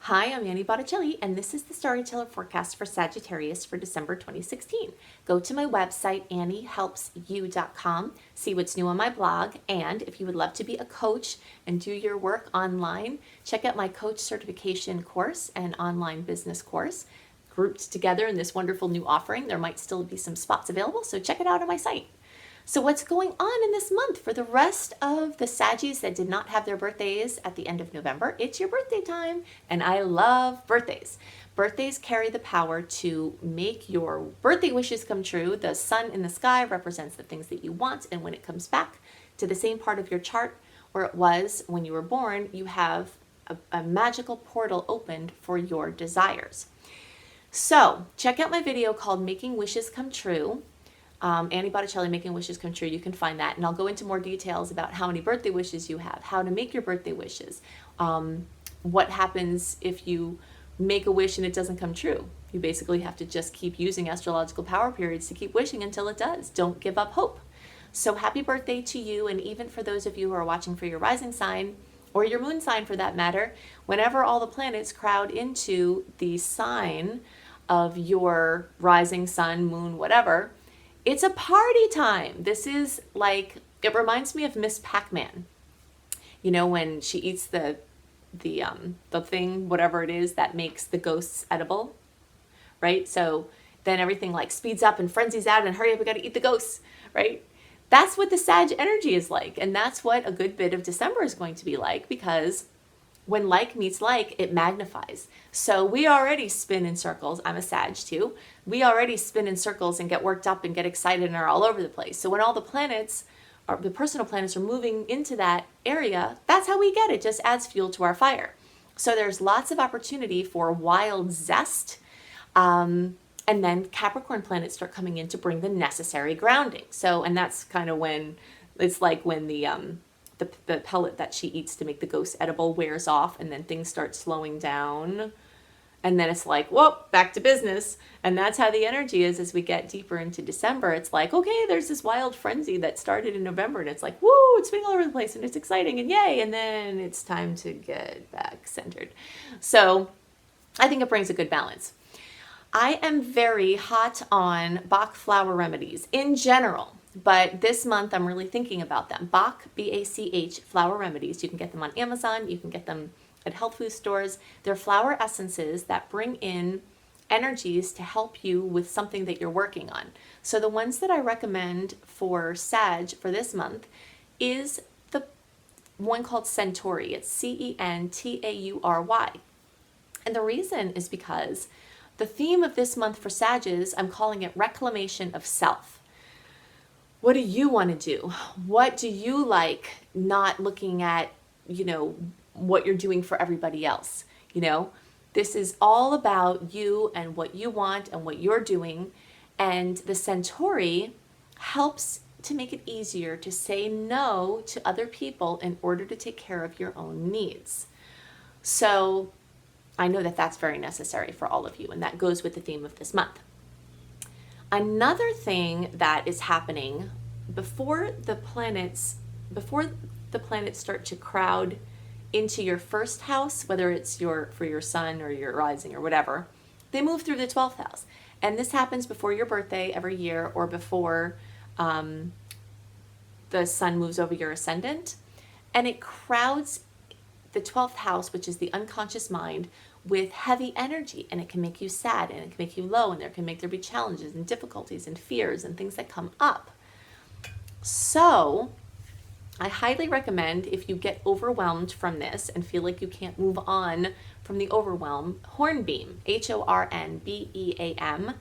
Hi, I'm Annie Botticelli, and this is the Storyteller Forecast for Sagittarius for December 2016. Go to my website, anniehelpsyou.com, see what's new on my blog, and if you would love to be a coach and do your work online, check out my coach certification course and online business course grouped together in this wonderful new offering. There might still be some spots available, so check it out on my site. So what's going on in this month for the rest of the Saggies that did not have their birthdays at the end of November? It's your birthday time, and I love birthdays. Birthdays carry the power to make your birthday wishes come true. The sun in the sky represents the things that you want, and when it comes back to the same part of your chart where it was when you were born, you have a magical portal opened for your desires. So check out my video called Making Wishes Come True. Annie Botticelli, Making Wishes Come True. You can find that, and I'll go into more details about how many birthday wishes you have, how to make your birthday wishes, what happens if you make a wish and it doesn't come true. You basically have to just keep using astrological power periods to keep wishing until it does. Don't give up hope. So happy birthday to you, and even for those of you who are watching for your rising sign, or your moon sign for that matter, whenever all the planets crowd into the sign of your rising sun, moon, whatever, it's a party time. This is like, it reminds me of Miss Pac-Man. You know, when she eats the thing, whatever it is that makes the ghosts edible, right? So then everything like speeds up and frenzies out and hurry up, we got to eat the ghosts, right? That's what the Sag energy is like. And that's what a good bit of December is going to be like, because when like meets like, it magnifies. So we already spin in circles. I'm a Sag too. We already spin in circles and get worked up and get excited and are all over the place. So when all the planets, the personal planets, are moving into that area, that's how we get it. It just adds fuel to our fire. So there's lots of opportunity for wild zest. And then Capricorn planets start coming in to bring the necessary grounding. So, and that's kind of when, it's like when the pellet that she eats to make the ghost edible wears off, and then things start slowing down. And then it's like, whoa, back to business. And that's how the energy is as we get deeper into December. It's like, okay, there's this wild frenzy that started in November, and it's like, woo, it's spinning all over the place, and it's exciting, and yay. And then it's time to get back centered. So I think it brings a good balance. I am very hot on Bach flower remedies in general, but this month I'm really thinking about them. Bach, B-A-C-H, flower remedies. You can get them on Amazon. You can get them at health food stores. They're flower essences that bring in energies to help you with something that you're working on. So the ones that I recommend for Sag for this month is the one called Centauri. It's C-E-N-T-A-U-R-Y. And the reason is because the theme of this month for Sages, I'm calling it reclamation of self. What do you want to do? What do you like, not looking at, what you're doing for everybody else? This is all about you and what you want and what you're doing. And the Centauri helps to make it easier to say no to other people in order to take care of your own needs. So I know that that's very necessary for all of you, and that goes with the theme of this month. Another thing that is happening before the planets start to crowd into your first house, whether it's for your sun or your rising or whatever, they move through the 12th house. And this happens before your birthday every year, or before the sun moves over your ascendant. And it crowds the 12th house, which is the unconscious mind, with heavy energy, and it can make you sad, and it can make you low, and there can be challenges and difficulties and fears and things that come up. So I highly recommend, if you get overwhelmed from this and feel like you can't move on from the overwhelm, Hornbeam, Hornbeam,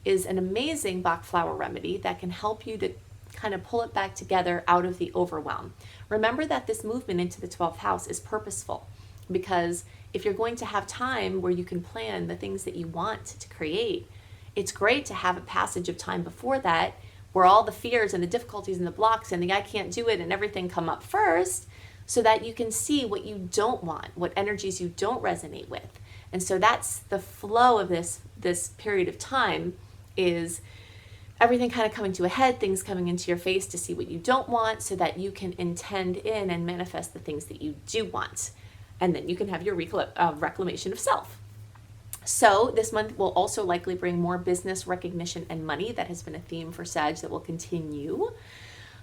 is an amazing Bach flower remedy that can help you to kind of pull it back together out of the overwhelm. Remember that this movement into the 12th house is purposeful, because if you're going to have time where you can plan the things that you want to create, it's great to have a passage of time before that where all the fears and the difficulties and the blocks and the I can't do it and everything come up first, so that you can see what you don't want, what energies you don't resonate with. And so that's the flow of this period of time, is everything kind of coming to a head, things coming into your face to see what you don't want, so that you can intend in and manifest the things that you do want. and then you can have your reclamation of self. So this month will also likely bring more business recognition and money. That has been a theme for Sag that will continue.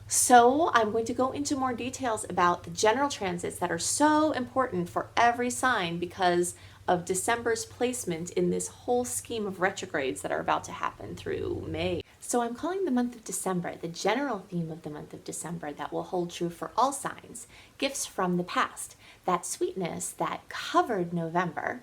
So I'm going to go into more details about the general transits that are so important for every sign because of December's placement in this whole scheme of retrogrades that are about to happen through May. So I'm calling the month of December the general theme of the month of December that will hold true for all signs, gifts from the past. That sweetness that covered November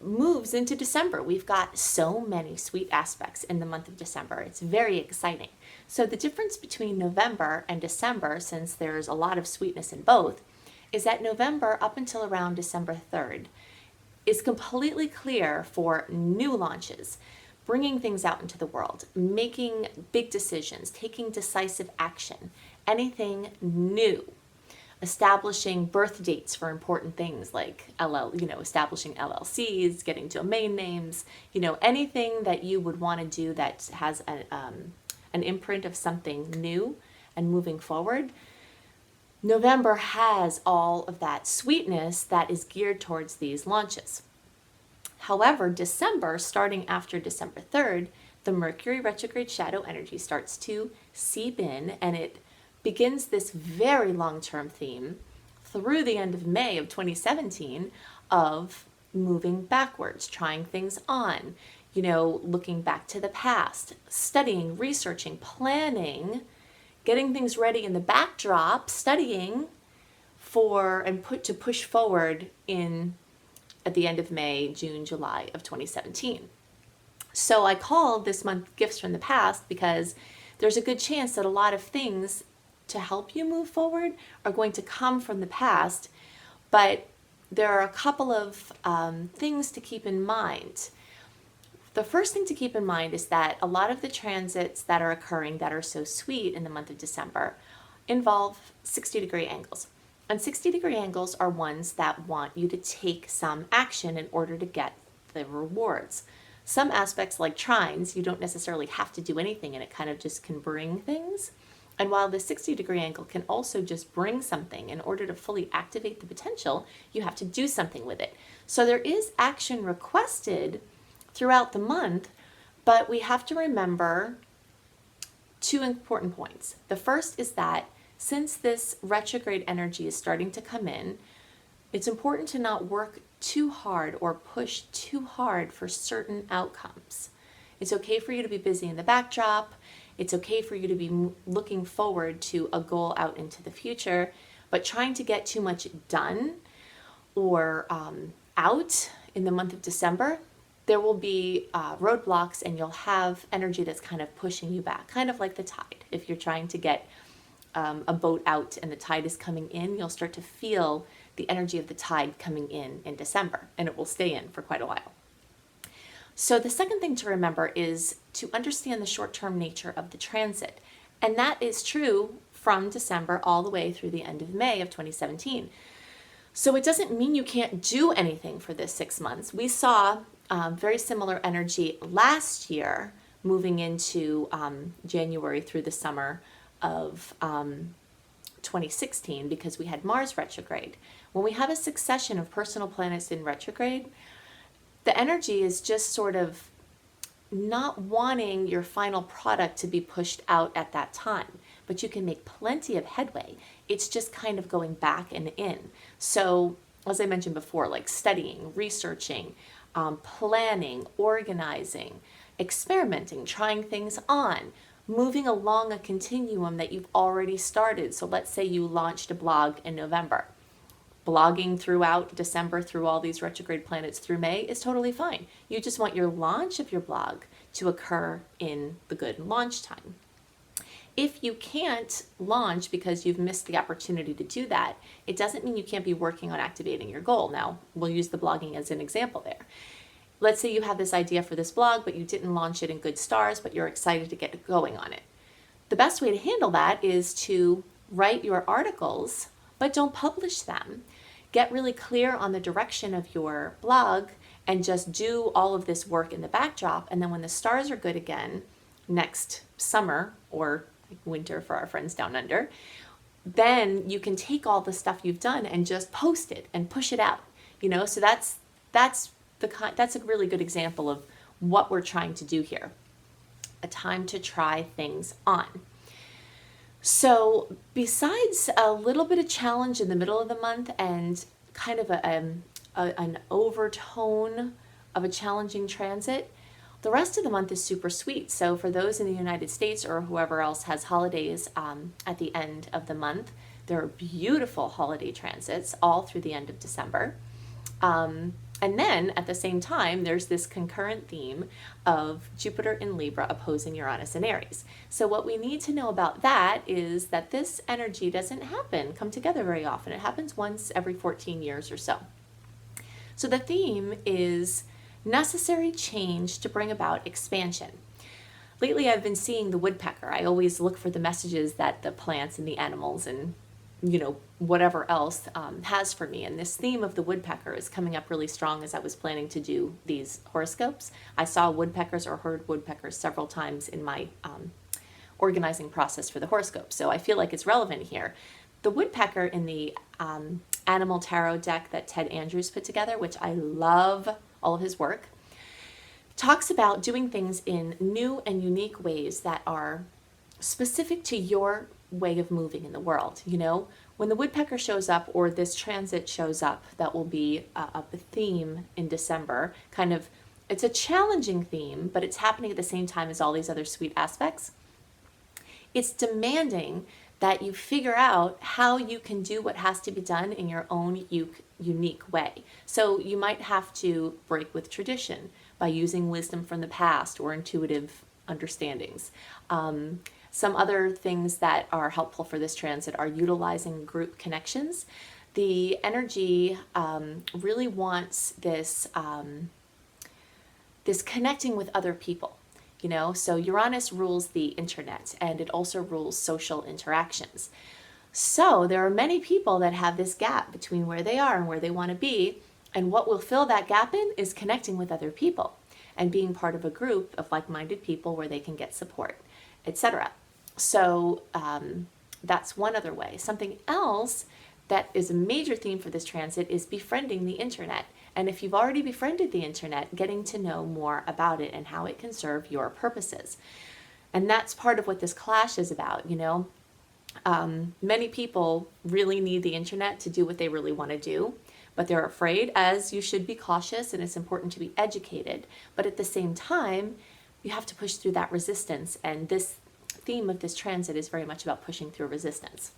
moves into December. We've got so many sweet aspects in the month of December. It's very exciting. So the difference between November and December, since there's a lot of sweetness in both, is that November up until around December 3rd is completely clear for new launches, bringing things out into the world, making big decisions, taking decisive action, anything new. Establishing birth dates for important things like establishing LLCs, getting domain names, anything that you would want to do that has an imprint of something new and moving forward. November has all of that sweetness that is geared towards these launches. However, December, starting after December 3rd, the Mercury retrograde shadow energy starts to seep in, and it begins this very long-term theme through the end of May of 2017 of moving backwards, trying things on, looking back to the past, studying, researching, planning, getting things ready in the backdrop, studying to push forward at the end of May, June, July of 2017. So I call this month Gifts from the Past because there's a good chance that a lot of things to help you move forward are going to come from the past, but there are a couple of things to keep in mind. The first thing to keep in mind is that a lot of the transits that are occurring that are so sweet in the month of December involve 60-degree angles. And 60-degree angles are ones that want you to take some action in order to get the rewards. Some aspects like trines, you don't necessarily have to do anything and it kind of just can bring things. And while the 60-degree angle can also just bring something, in order to fully activate the potential, you have to do something with it. So there is action requested throughout the month, but we have to remember two important points. The first is that since this retrograde energy is starting to come in, it's important to not work too hard or push too hard for certain outcomes. It's okay for you to be busy in the backdrop. It's okay for you to be looking forward to a goal out into the future, but trying to get too much done or out in the month of December, there will be roadblocks and you'll have energy that's kind of pushing you back, kind of like the tide. If you're trying to get a boat out and the tide is coming in, you'll start to feel the energy of the tide coming in December, and it will stay in for quite a while. So the second thing to remember is to understand the short-term nature of the transit. And that is true from December all the way through the end of May of 2017. So it doesn't mean you can't do anything for this 6 months. We saw very similar energy last year moving into January through the summer of 2016 because we had Mars retrograde. When we have a succession of personal planets in retrograde, the energy is just sort of not wanting your final product to be pushed out at that time, but you can make plenty of headway. It's just kind of going back and in. So as I mentioned before, like studying, researching, planning, organizing, experimenting, trying things on, moving along a continuum that you've already started. So let's say you launched a blog in November. Blogging throughout December through all these retrograde planets through May is totally fine. You just want your launch of your blog to occur in the good launch time. If you can't launch because you've missed the opportunity to do that, it doesn't mean you can't be working on activating your goal. Now, we'll use the blogging as an example there. Let's say you have this idea for this blog, but you didn't launch it in good stars, but you're excited to get going on it. The best way to handle that is to write your articles, but don't publish them. Get really clear on the direction of your blog and just do all of this work in the backdrop. And then when the stars are good again, next summer or winter for our friends down under, then you can take all the stuff you've done and just post it and push it out. So that's a really good example of what we're trying to do here. A time to try things on. So besides a little bit of challenge in the middle of the month and kind of an overtone of a challenging transit, the rest of the month is super sweet. So for those in the United States or whoever else has holidays at the end of the month, there are beautiful holiday transits all through the end of December. And then at the same time, there's this concurrent theme of Jupiter in Libra opposing Uranus in Aries. So what we need to know about that is that this energy doesn't come together very often. It happens once every 14 years or so. So the theme is necessary change to bring about expansion. Lately, I've been seeing the woodpecker. I always look for the messages that the plants and the animals and whatever else has for me. And this theme of the woodpecker is coming up really strong as I was planning to do these horoscopes. I saw woodpeckers or heard woodpeckers several times in my organizing process for the horoscope. So I feel like it's relevant here. The woodpecker in the animal tarot deck that Ted Andrews put together, which I love all of his work, talks about doing things in new and unique ways that are specific to your way of moving in the world. When the woodpecker shows up or this transit shows up, that will be a theme in December. It's a challenging theme, but it's happening at the same time as all these other sweet aspects. It's demanding that you figure out how you can do what has to be done in your own unique way. So you might have to break with tradition by using wisdom from the past or intuitive understandings. Some other things that are helpful for this transit are utilizing group connections. The energy really wants this connecting with other people. So Uranus rules the internet and it also rules social interactions. So there are many people that have this gap between where they are and where they want to be. And what will fill that gap in is connecting with other people and being part of a group of like-minded people where they can get support, etc. So that's one other way. Something else that is a major theme for this transit is befriending the internet. And if you've already befriended the internet, getting to know more about it and how it can serve your purposes. And that's part of what this clash is about, Many people really need the internet to do what they really want to do, but they're afraid, as you should be cautious, and it's important to be educated. But at the same time, you have to push through that resistance. And this theme of this transit is very much about pushing through resistance.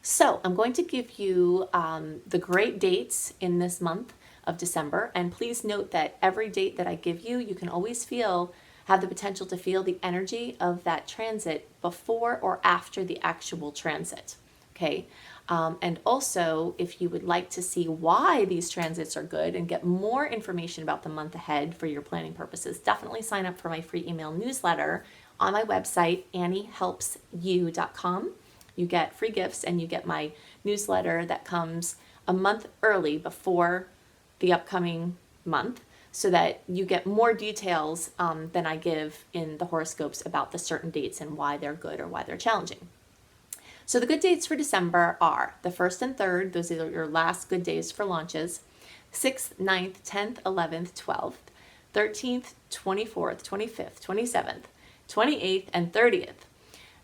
So I'm going to give you the great dates in this month of December. And please note that every date that I give you, you can always have the potential to feel the energy of that transit before or after the actual transit. Okay. And also, if you would like to see why these transits are good and get more information about the month ahead for your planning purposes, definitely sign up for my free email newsletter on my website, anniehelpsyou.com. You get free gifts and you get my newsletter that comes a month early before the upcoming month so that you get more details than I give in the horoscopes about the certain dates and why they're good or why they're challenging. So the good dates for December are the 1st and 3rd. Those are your last good days for launches. 6th, 9th, 10th, 11th, 12th, 13th, 24th, 25th, 27th, 28th, and 30th.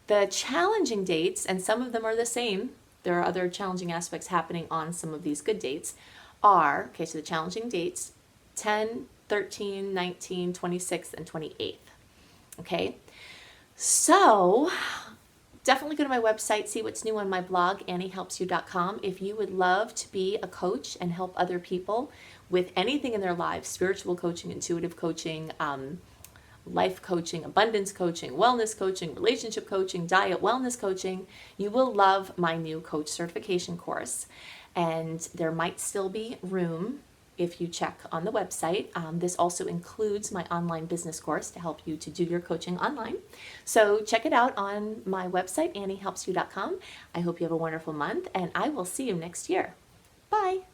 The challenging dates, and some of them are the same, there are other challenging aspects happening on some of these good dates, so the challenging dates, 10, 13, 19, 26th, and 28th. Okay, so definitely go to my website, see what's new on my blog, anniehelpsyou.com. If you would love to be a coach and help other people with anything in their lives, spiritual coaching, intuitive coaching, life coaching, abundance coaching, wellness coaching, relationship coaching, diet, wellness coaching, you will love my new coach certification course. And there might still be room if you check on the website. This also includes my online business course to help you to do your coaching online. So check it out on my website, anniehelpsyou.com. I hope you have a wonderful month, and I will see you next year. Bye.